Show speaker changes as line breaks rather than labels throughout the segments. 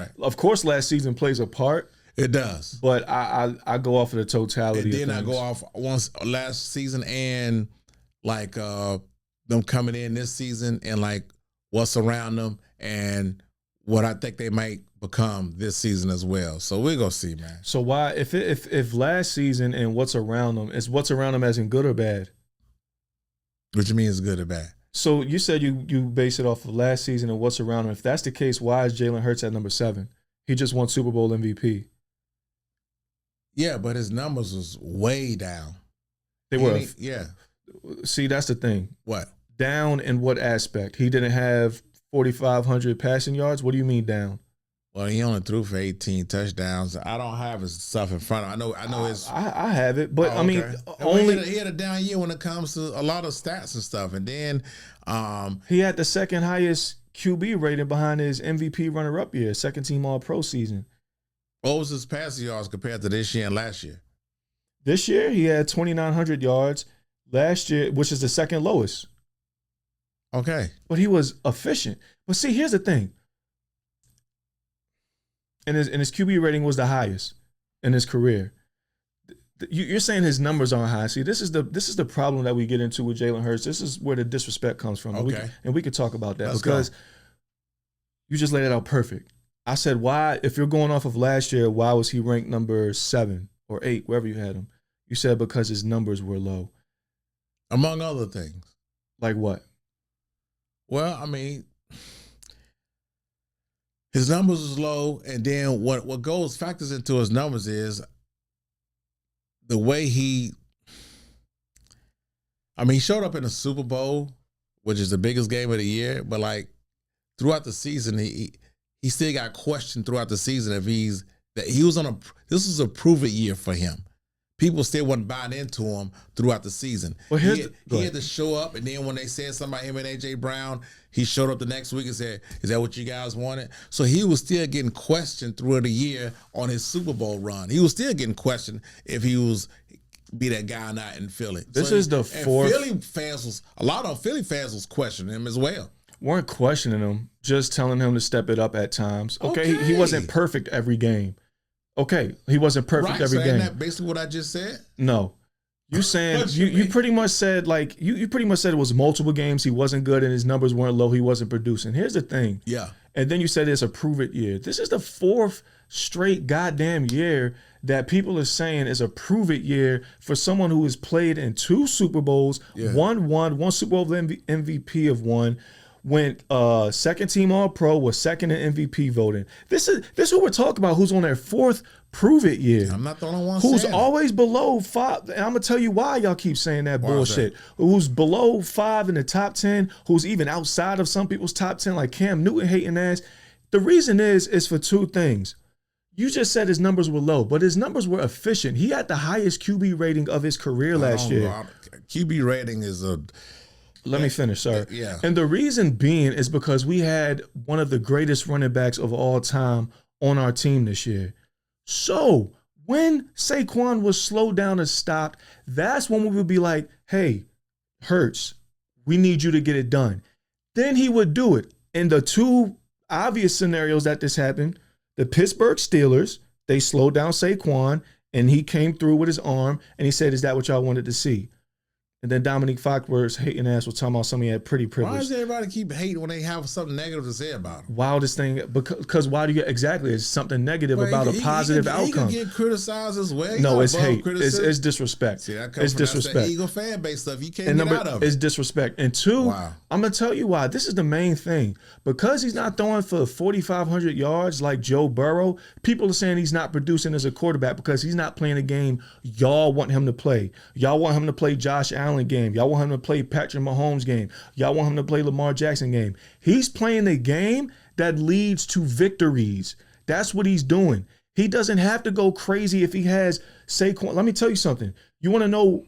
Right.
Of course, last season plays a part.
It does.
But I go off of the totality.
And then
of
I go off once last season and like them coming in this season and like what's around them and what I think they might become this season as well. So we're gonna see, man.
So why if last season and what's around them is what's around them as in good or bad?
What you mean is good or bad?
So you said you base it off of last season and what's around him. If that's the case, why is Jalen Hurts at number 7? He just won Super Bowl MVP.
Yeah, but his numbers was way down.
They were.
Yeah.
See, that's the thing.
What?
Down in what aspect? He didn't have 4,500 passing yards. What do you mean down?
Well, he only threw for 18 touchdowns. I don't have his stuff in front of me. I know his.
I have it, but
Oh,
I mean,
okay.
only
he had a down year when it comes to a lot of stats and stuff. And then
he had the second highest QB rating behind his MVP runner-up year, second team All-Pro season.
what was his passing yards compared to this year and last year?
This year he had 2,900 yards. Last year, which is the second lowest.
Okay.
But he was efficient. But see, here's the thing. And his QB rating was the highest in his career. You're saying his numbers aren't high. See, this is the problem that we get into with Jalen Hurts. This is where the disrespect comes from.
Okay.
And we could talk about that.
Let's
because
go.
you just laid it out perfect. I said, why, if you're going off of last year, why was he ranked number 7 or 8, wherever you had him? You said because his numbers were low.
Among other things.
Like what?
Well, I mean, his numbers is low, and then what factors into his numbers is the way he showed up in the Super Bowl, which is the biggest game of the year, but like throughout the season, he still got questioned throughout the season if this was a prove it year for him. People still wasn't buying into him throughout the season.
Well,
he had to show up, and then when they said something about him and A.J. Brown, he showed up the next week and said, "Is that what you guys wanted?" So he was still getting questioned throughout the year on his Super Bowl run. He was still getting questioned if he was be that guy or not in Philly.
This is the fourth.
A lot of Philly fans was questioning him as well.
Weren't questioning him, just telling him to step it up at times. Okay. He wasn't perfect every game. Okay, he wasn't perfect every game.
That basically what I just said?
No. You saying you pretty much said like you pretty much said it was multiple games he wasn't good and his numbers weren't low, he wasn't producing. Here's the thing.
Yeah.
And then you said it's a prove it year. This is the 4th straight goddamn year that people are saying is a prove it year for someone who has played in 2 Super Bowls, one Super Bowl MVP of one, went second team All-Pro, was second in MVP voting. This is who we're talking about, who's on their 4th prove it year.
I'm not the only one
who's
saying
always below 5. And I'm gonna tell you why y'all keep saying that bullshit. Who's below 5 in the top 10, who's even outside of some people's top 10, like Cam Newton hating ass. The reason is for 2 things. You just said his numbers were low, but his numbers were efficient. He had the highest QB rating of his career last year.
QB rating is a...
Let me finish, sir.
Yeah.
And the reason being is because we had one of the greatest running backs of all time on our team this year. So when Saquon was slowed down and stopped, that's when we would be like, hey, Hurts, we need you to get it done. Then he would do it. In the 2 obvious scenarios that this happened, the Pittsburgh Steelers, they slowed down Saquon and he came through with his arm and he said, is that what y'all wanted to see? And then Dominique Foxworth's hating ass was talking about somebody had pretty privilege.
Why does everybody keep hating when they have something negative to say about him?
Wildest thing, because why do you exactly? It's something negative about a positive outcome.
He can get criticized as well.
No, it's hate. It's disrespect.
See, that
it's disrespect.
That's the Eagle fan base stuff. You can't get out of it.
It's disrespect. And 2, I'm gonna tell you why. This is the main thing. Because he's not throwing for 4,500 yards like Joe Burrow. People are saying he's not producing as a quarterback because he's not playing a game y'all want him to play. Y'all want him to play Josh Allen game. Y'all want him to play Patrick Mahomes game. Y'all want him to play Lamar Jackson game. He's playing a game that leads to victories. That's what he's doing. He doesn't have to go crazy if he has Saquon. Let me tell you something. You want to know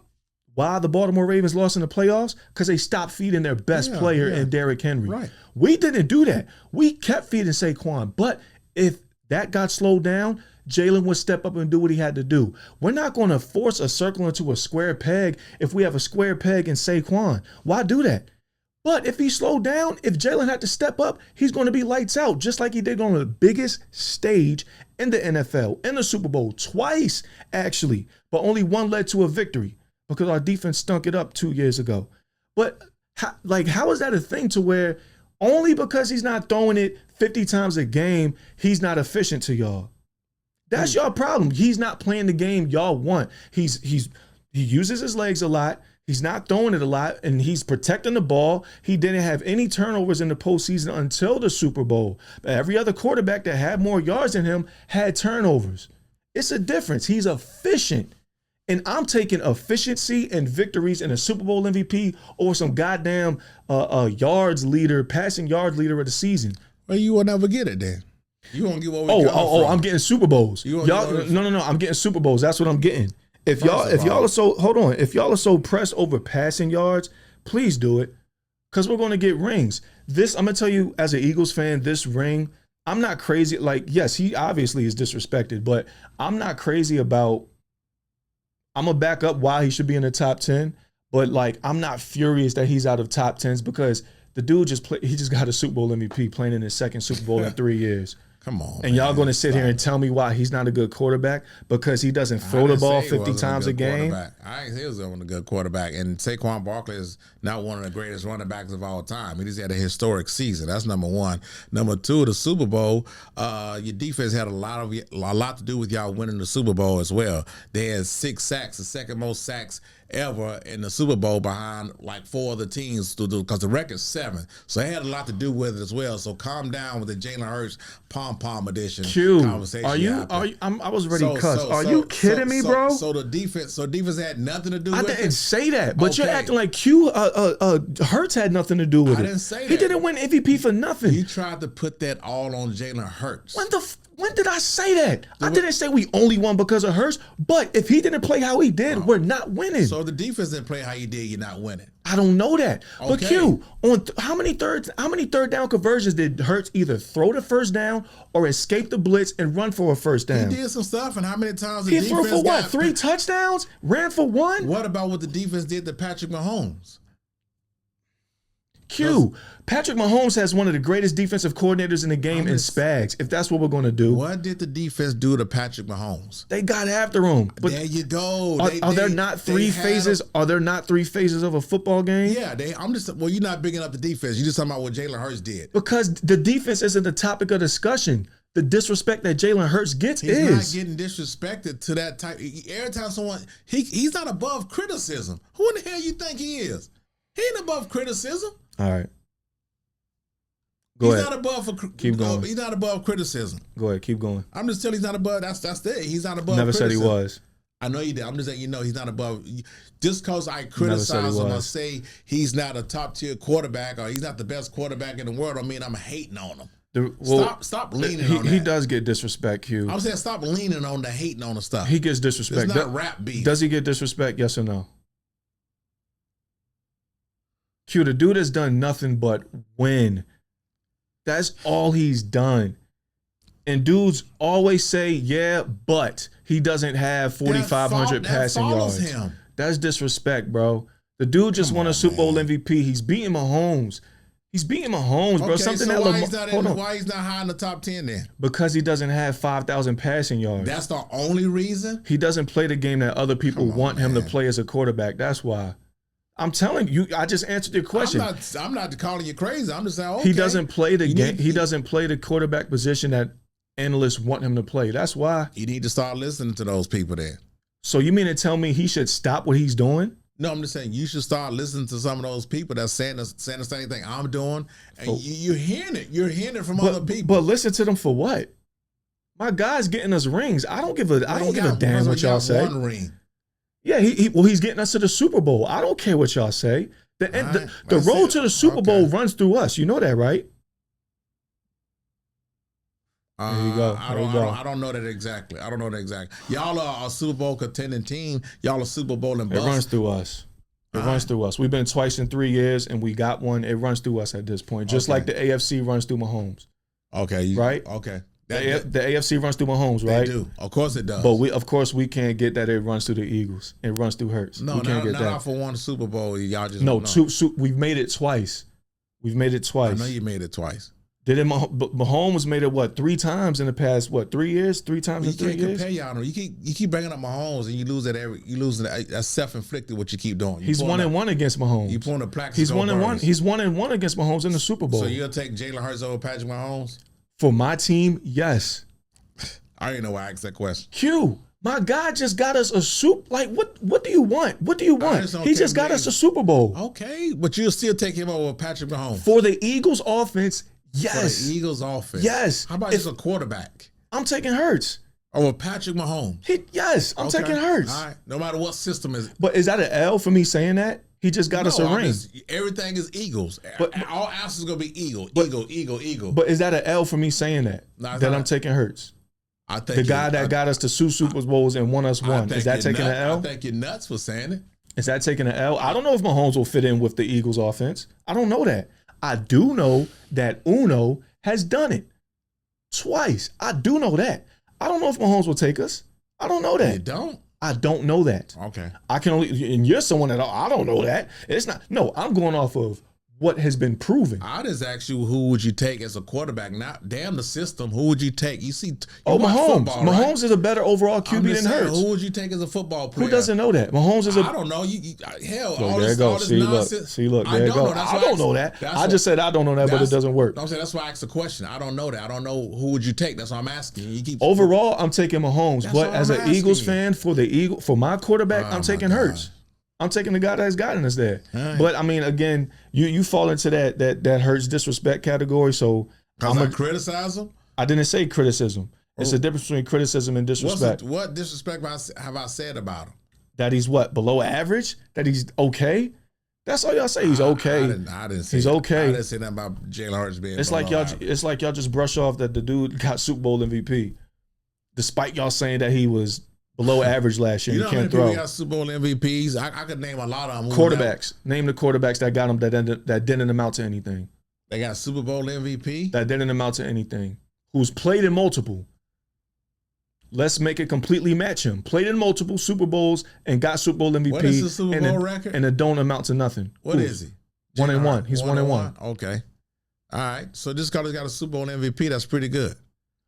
why the Baltimore Ravens lost in the playoffs? Because they stopped feeding their best player in Derrick Henry.
Right.
We didn't do that. We kept feeding Saquon. But if that got slowed down, Jalen would step up and do what he had to do. We're not going to force a circle into a square peg if we have a square peg in Saquon. Why do that? But if he slowed down, if Jalen had to step up, he's going to be lights out, just like he did on the biggest stage in the NFL, in the Super Bowl, twice, actually. But only one led to a victory because our defense stunk it up 2 years ago. But how is that a thing to where only because he's not throwing it 50 times a game, he's not efficient to y'all? That's your problem. He's not playing the game y'all want. He uses his legs a lot. He's not throwing it a lot, and he's protecting the ball. He didn't have any turnovers in the postseason until the Super Bowl. But every other quarterback that had more yards than him had turnovers. It's a difference. He's efficient. And I'm taking efficiency and victories in a Super Bowl MVP over some goddamn passing yards leader of the season.
Well, you will never get it then. You won't get what we got.
Oh, I'm getting Super Bowls. No, I'm getting Super Bowls. That's what I'm getting. If y'all are so pressed over passing yards, please do it, because we're going to get rings. I'm gonna tell you, as an Eagles fan, this ring, I'm not crazy. Like, yes, he obviously is disrespected, but I'm not crazy about. I'm gonna back up why he should be in the top 10, but like, I'm not furious that he's out of top 10s because the dude he just got a Super Bowl MVP playing in his second Super Bowl in 3 years.
Come on,
and y'all going to sit here and tell me why he's not a good quarterback because he doesn't throw the ball 50 times a game?
I didn't say he was a good quarterback. And Saquon Barkley is not one of the greatest running backs of all time. He just had a historic season. That's number one. Number two, the Super Bowl. Your defense had a lot to do with y'all winning the Super Bowl as well. They had 6 sacks, the second most sacks ever in the Super Bowl behind like 4 other teams because the record's 7. So it had a lot to do with it as well. So calm down with the Jalen Hurts pom edition conversation.
I was ready to cuss. Are you kidding me, bro?
So the defense had nothing to do with it?
I didn't say that, but you're acting like Hurts had nothing to do with it.
I didn't say that.
He didn't win MVP for nothing.
You tried to put that all on Jalen Hurts.
When did I say that? I didn't say we only won because of Hurts, but if he didn't play how he did, we're not winning.
So the defense didn't play how he did, you're not winning.
I don't know that.
Okay.
But Q, on how many third down conversions did Hurts either throw the first down or escape the blitz and run for a first down?
He did some stuff, and how many times the defense
threw for what? 3 touchdowns? Ran for 1?
What about what the defense did to Patrick Mahomes?
Patrick Mahomes has one of the greatest defensive coordinators in the game in Spags, if that's what we're going to do.
What did the defense do to Patrick Mahomes?
They got after him. But
there you go.
Are there not 3 phases? Are there not 3 phases of a football game?
Yeah, you're not bigging up the defense. You're just talking about what Jalen Hurts did.
Because the defense isn't the topic of discussion. The disrespect that Jalen Hurts gets
he's not getting disrespected to that type. Every time he's not above criticism. Who in the hell you think he is? He ain't above criticism.
All right.
He's not above criticism.
Go ahead, keep going.
I'm just telling you he's not above. That's it. He's not above.
Never
criticism.
said he was.
I know you did. I'm just letting you know he's not above. Just because I criticize him or say he's not a top tier quarterback or he's not the best quarterback in the world, I mean I'm hating on him. Stop leaning on that.
He does get disrespect, Q.
I'm saying stop leaning on the hating on the stuff.
He gets disrespect.
It's not rap beef.
Does he get disrespect? Yes or no? Q, the dude has done nothing but win. That's all he's done. And dudes always say, yeah, but he doesn't have 4,500 passing yards.
Him.
That's disrespect, bro. The dude just won a Super Bowl MVP. He's beating Mahomes. Bro.
Okay,
Something
so
that
why he's not high in the top 10 then?
Because he doesn't have 5,000 passing yards.
That's the only reason?
He doesn't play the game that other people want him to play as a quarterback. That's why. I'm telling you, I just answered your question.
I'm not calling you crazy. I'm just saying, okay.
He doesn't play the game. He doesn't play the quarterback position that analysts want him to play. That's why.
You need to start listening to those people then.
So you mean to tell me he should stop what he's doing?
No, I'm just saying you should start listening to some of those people that's saying the same thing I'm doing, and you're hearing it. You're hearing it from other people.
But listen to them for what? My guy's getting us rings. I don't give a damn what y'all say.
One ring.
Yeah, he's getting us to the Super Bowl. I don't care what y'all say. The road to the Super Bowl runs through us. You know that, right? There you go.
I don't know that exactly. Y'all are a Super Bowl contending team. Y'all are Super Bowl and bust.
It runs through us. Runs through us. We've been twice in 3 years, and we got one. It runs through us at this point, just like the AFC runs through Mahomes.
Okay.
Right?
Okay.
The AFC runs through Mahomes, right?
They do. Of course it does.
But we can't get that it runs through the Eagles. It runs through Hurts.
No,
we can't get that.
Not for one Super Bowl. Y'all just
no. We've made it twice. We've made it twice.
I know you made it twice.
Did it? Mahomes made it what 3 times in the past 3 years? 3 times in 3 years.
You can't compare y'all. You keep bringing up Mahomes and you lose that's self-inflicted. What you keep doing.
He's 1-1 against Mahomes.
You pulling the plaques.
He's 1-1. He's 1-1 against Mahomes in the Super Bowl.
So you'll take Jalen Hurts over Patrick Mahomes?
For my team, yes.
I don't even know why I asked that question.
Q, my guy just got us a Super. Like what do you want? What do you want? He just got us a Super Bowl.
Okay, but you'll still take him over Patrick Mahomes
for the Eagles offense. Yes.
For the Eagles offense.
Yes.
How about just a quarterback?
I'm taking Hurts.
Over Patrick Mahomes.
Yes, I'm taking Hurts.
All right. No matter what system is.
But is that an L for me saying that? He just got us a ring.
Everything is Eagles. But all else is going to be Eagle.
But is that an L for me saying that? That I'm taking Hurts?
I think
the guy that got us to 2 Super Bowls and won us one. Is that taking an L?
I think you're nuts for saying it.
Is that taking an L? I don't know if Mahomes will fit in with the Eagles offense. I don't know that. I do know that Uno has done it twice. I do know that. I don't know if Mahomes will take us. I don't know that.
You don't?
I don't know that.
Okay.
I can only, and you're someone that I don't know that. It's not, no, I'm going off of what has been proven.
I just asked you, who would you take as a quarterback? Not damn the system. Who would you take? You see,
Mahomes.
Football,
Mahomes
right?
is a better overall QB than Hurts.
Who would you take as a football player?
Who doesn't know that? Mahomes is
I don't know. Hell,
look,
all
there
this,
it goes.
all this
See,
nonsense.
Look, there it goes. I don't know that. I just said I don't know that, but it doesn't work.
I'm saying that's why I asked the question. I don't know that. I don't know who would you take. That's what I'm asking. You keep
overall, I'm taking Mahomes, but as an Eagles fan, for my quarterback, I'm taking Hurts. I'm taking the guy that's gotten us there. Right. But I mean, again, you fall into that Hurts disrespect category. So
I'm gonna criticize him.
I didn't say criticism. It's a difference between criticism and disrespect.
What disrespect have I said about him?
That he's what, below average? That he's okay? That's all y'all say. He's okay.
I didn't say
he's okay.
I didn't say nothing about Jalen Hurts being.
It's like y'all just brush off that the dude got Super Bowl MVP, despite y'all saying that he was below average last year.
You know
can't throw.
People got Super Bowl MVPs. I could name a lot of them.
Quarterbacks. Name the quarterbacks that got them that didn't amount to anything.
They got Super Bowl MVP?
That didn't amount to anything. Who's played in multiple. Let's make it completely match him. Played in multiple Super Bowls and got Super Bowl MVP.
What is the Super Bowl record?
And it don't amount to nothing.
What is he?
1-1. He's 1-1.
Okay. All right. So this guy got a Super Bowl MVP. That's pretty good.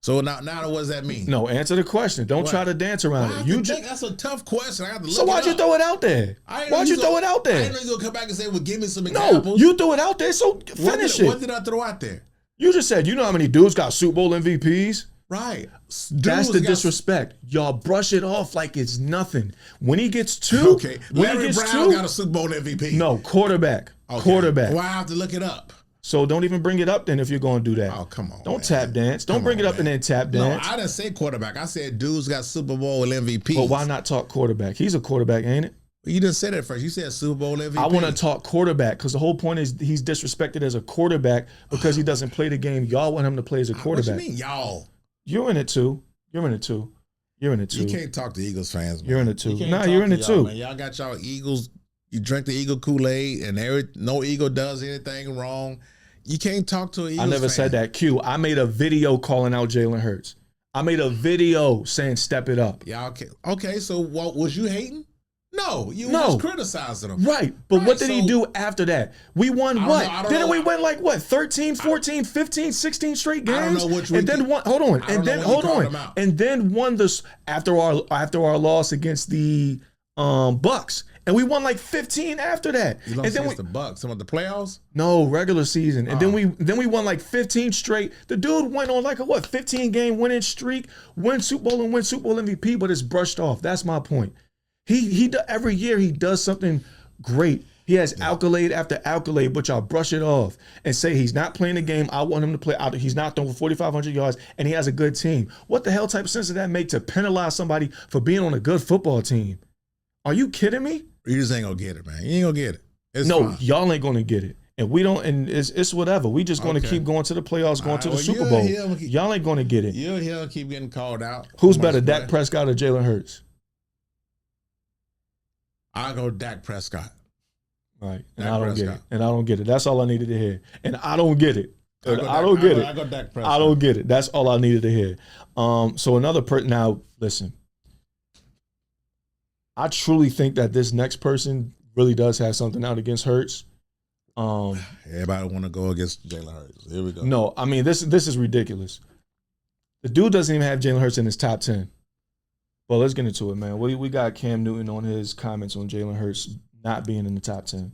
So now what does that mean?
No, answer the question. Don't try to dance around it.
That's a tough question. I have to look
so why'd you throw it out there?
Why'd
you throw it out there?
I didn't know you were going to come back and say, well, give me some examples.
No, you threw it out there, so finish it.
What did I throw out there?
You just said, you know how many dudes got Super Bowl MVPs?
Right.
That's the disrespect. Y'all brush it off like it's nothing. When he gets 2.
Okay. Larry Brown got a Super Bowl MVP.
No, quarterback. Okay. Quarterback.
Well, I have to look it up.
So don't even bring it up then if you're going to do that.
Oh, come on.
Don't tap dance. Don't bring it up and then tap dance.
No, I didn't say quarterback. I said dudes got Super Bowl MVP.
But why not talk quarterback? He's a quarterback, ain't it?
You didn't say that first. You said Super Bowl MVP.
I want to talk quarterback because the whole point is he's disrespected as a quarterback because he doesn't play the game. Y'all want him to play as a quarterback.
What you mean, y'all?
You're in it too. You're in it too. You're in it too.
You can't talk to Eagles fans, man.
You're in it too. Nah, you're in it too.
Man. Y'all got y'all Eagles. You drink the Eagle Kool-Aid and no Eagle does anything wrong. You can't talk to an Eagles
I never said that. Q, I made a video calling out Jalen Hurts. I made a video saying step it up.
Yeah, okay. So what was you hating? No, you was criticizing him.
Right. But what did he do after that? We won what? Didn't we win like what? 13, 14, 15, 16 straight games?
I don't know which
and then won, hold on. And then hold on. And then won this after our loss against the Bucks. And we won like 15 after that.
You lost against the Bucks. Some of the playoffs?
No, regular season. And then we won like 15 straight. The dude went on like a 15-game winning streak, win Super Bowl and win Super Bowl MVP, but it's brushed off. That's my point. He every year he does something great. He has accolade after accolade, but y'all brush it off and say he's not playing the game. I want him to play out. He's not throwing for 4,500 yards, and he has a good team. What the hell type of sense does that make to penalize somebody for being on a good football team? Are you kidding me?
You just ain't gonna get it, man. You ain't gonna get it. It's
no,
fine.
Y'all ain't gonna get it. And we don't, and it's whatever. We just gonna keep going to the playoffs, going to the Super Bowl. Y'all ain't gonna get it.
You'll hear keep getting called out.
Who's better, Dak Prescott or Jalen Hurts?
I'll go Dak Prescott.
Right. And I don't get it. And I don't get it. That's all I needed to hear. And I don't get it. I don't get it.
I go Dak Prescott.
I don't get it. That's all I needed to hear. So another person, now listen. I truly think that this next person really does have something out against Hurts.
Everybody want to go against Jalen Hurts. Here we go.
No, I mean this is ridiculous. The dude doesn't even have Jalen Hurts in his top 10. Well, let's get into it, man. We got Cam Newton on his comments on Jalen Hurts not being in the top 10.